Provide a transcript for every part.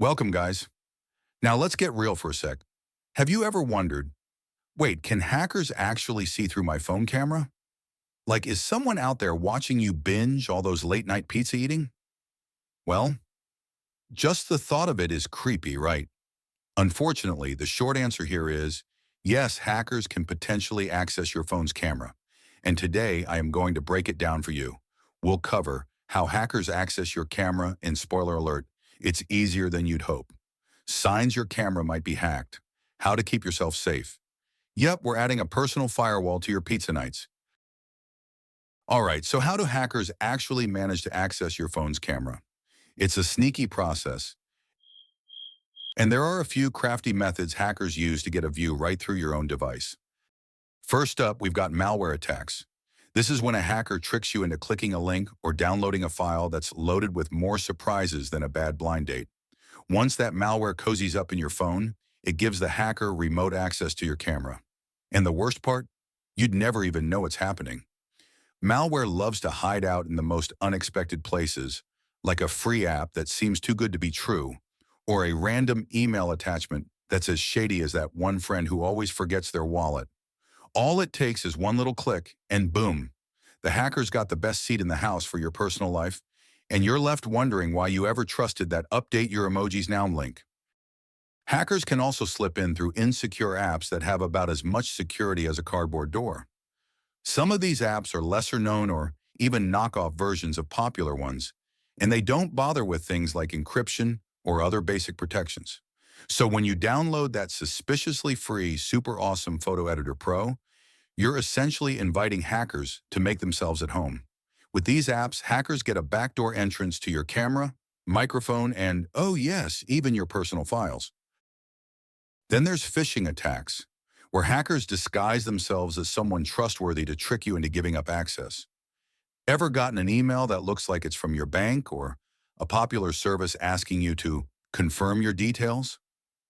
Welcome, guys. Now let's get real for a sec. Have you ever wondered, wait, can hackers actually see through my phone camera? Like, is someone out there watching you binge all those late-night pizza eating? Well, just the thought of it is creepy, right? Unfortunately, the short answer here is, yes, hackers can potentially access your phone's camera. And today, I am going to break it down for you. We'll cover how hackers access your camera, and spoiler alert, it's easier than you'd hope. Signs your camera might be hacked. How to keep yourself safe. Yep, we're adding a personal firewall to your pizza nights. All right, so how do hackers actually manage to access your phone's camera? It's a sneaky process, and there are a few crafty methods hackers use to get a view right through your own device. First up, we've got malware attacks. This is when a hacker tricks you into clicking a link or downloading a file that's loaded with more surprises than a bad blind date. Once that malware cozies up in your phone, it gives the hacker remote access to your camera. And the worst part? You'd never even know it's happening. Malware loves to hide out in the most unexpected places, like a free app that seems too good to be true, or a random email attachment that's as shady as that one friend who always forgets their wallet. All it takes is one little click, and boom, the hacker's got the best seat in the house for your personal life, and you're left wondering why you ever trusted that update your emojis now link. Hackers can also slip in through insecure apps that have about as much security as a cardboard door. Some of these apps are lesser known or even knockoff versions of popular ones, and they don't bother with things like encryption or other basic protections. So when you download that suspiciously free, super awesome Photo Editor Pro, you're essentially inviting hackers to make themselves at home. With these apps, hackers get a backdoor entrance to your camera, microphone, and, oh yes, even your personal files. Then there's phishing attacks, where hackers disguise themselves as someone trustworthy to trick you into giving up access. Ever gotten an email that looks like it's from your bank or a popular service asking you to confirm your details?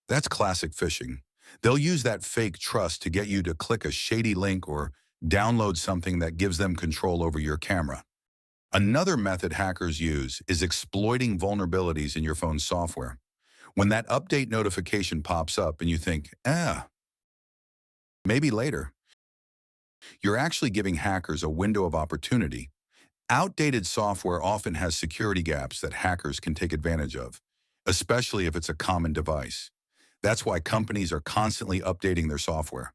That's classic phishing. They'll use that fake trust to get you to click a shady link or download something that gives them control over your camera. Another method hackers use is exploiting vulnerabilities in your phone's software. When that update notification pops up and you think, maybe later, you're actually giving hackers a window of opportunity. Outdated software often has security gaps that hackers can take advantage of, especially if it's a common device. That's why companies are constantly updating their software.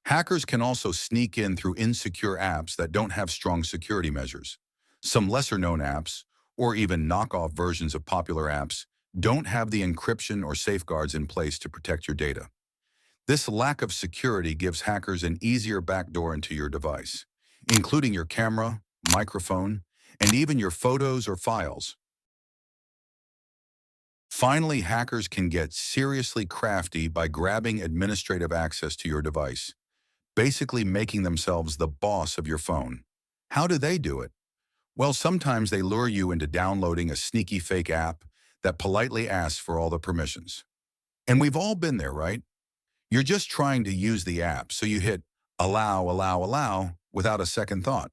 Hackers can also sneak in through insecure apps that don't have strong security measures. Some lesser-known apps, or even knockoff versions of popular apps, don't have the encryption or safeguards in place to protect your data. This lack of security gives hackers an easier backdoor into your device, including your camera, microphone, and even your photos or files. Finally, hackers can get seriously crafty by grabbing administrative access to your device, basically making themselves the boss of your phone. How do they do it? Well, sometimes they lure you into downloading a sneaky fake app that politely asks for all the permissions. And we've all been there, right? You're just trying to use the app, so you hit allow, allow, allow without a second thought.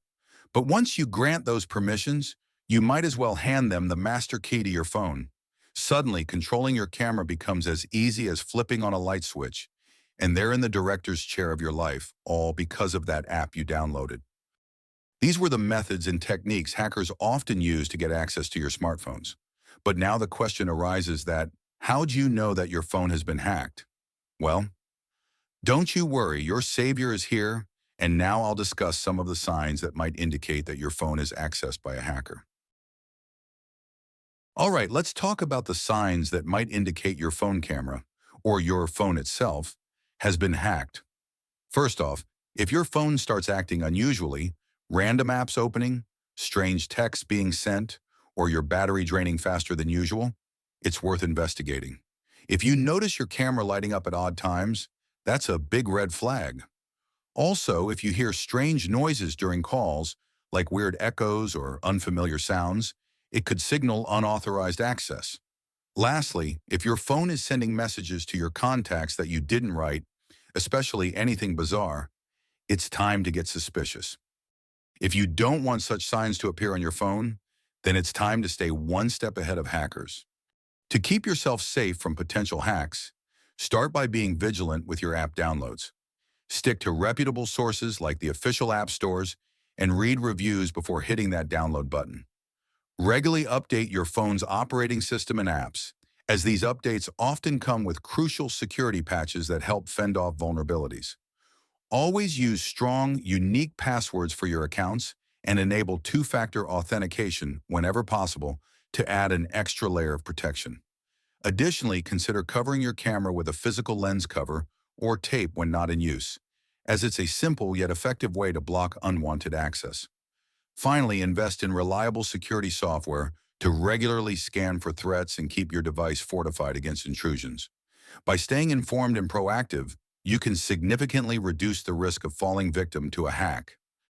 But once you grant those permissions, you might as well hand them the master key to your phone. Suddenly, controlling your camera becomes as easy as flipping on a light switch, and they're in the director's chair of your life, all because of that app you downloaded. These were the methods and techniques hackers often use to get access to your smartphones. But now the question arises that, how'd you know that your phone has been hacked? Well, don't you worry, your savior is here, and now I'll discuss some of the signs that might indicate that your phone is accessed by a hacker. All right, let's talk about the signs that might indicate your phone camera, or your phone itself, has been hacked. First off, if your phone starts acting unusually, random apps opening, strange texts being sent, or your battery draining faster than usual, it's worth investigating. If you notice your camera lighting up at odd times, that's a big red flag. Also, if you hear strange noises during calls, like weird echoes or unfamiliar sounds, it could signal unauthorized access. Lastly, if your phone is sending messages to your contacts that you didn't write, especially anything bizarre, it's time to get suspicious. If you don't want such signs to appear on your phone, then it's time to stay one step ahead of hackers. To keep yourself safe from potential hacks, start by being vigilant with your app downloads. Stick to reputable sources like the official app stores and read reviews before hitting that download button. Regularly update your phone's operating system and apps, as these updates often come with crucial security patches that help fend off vulnerabilities. Always use strong, unique passwords for your accounts and enable two-factor authentication whenever possible to add an extra layer of protection. Additionally, consider covering your camera with a physical lens cover or tape when not in use, as it's a simple yet effective way to block unwanted access. Finally, invest in reliable security software to regularly scan for threats and keep your device fortified against intrusions. By staying informed and proactive, you can significantly reduce the risk of falling victim to a hack.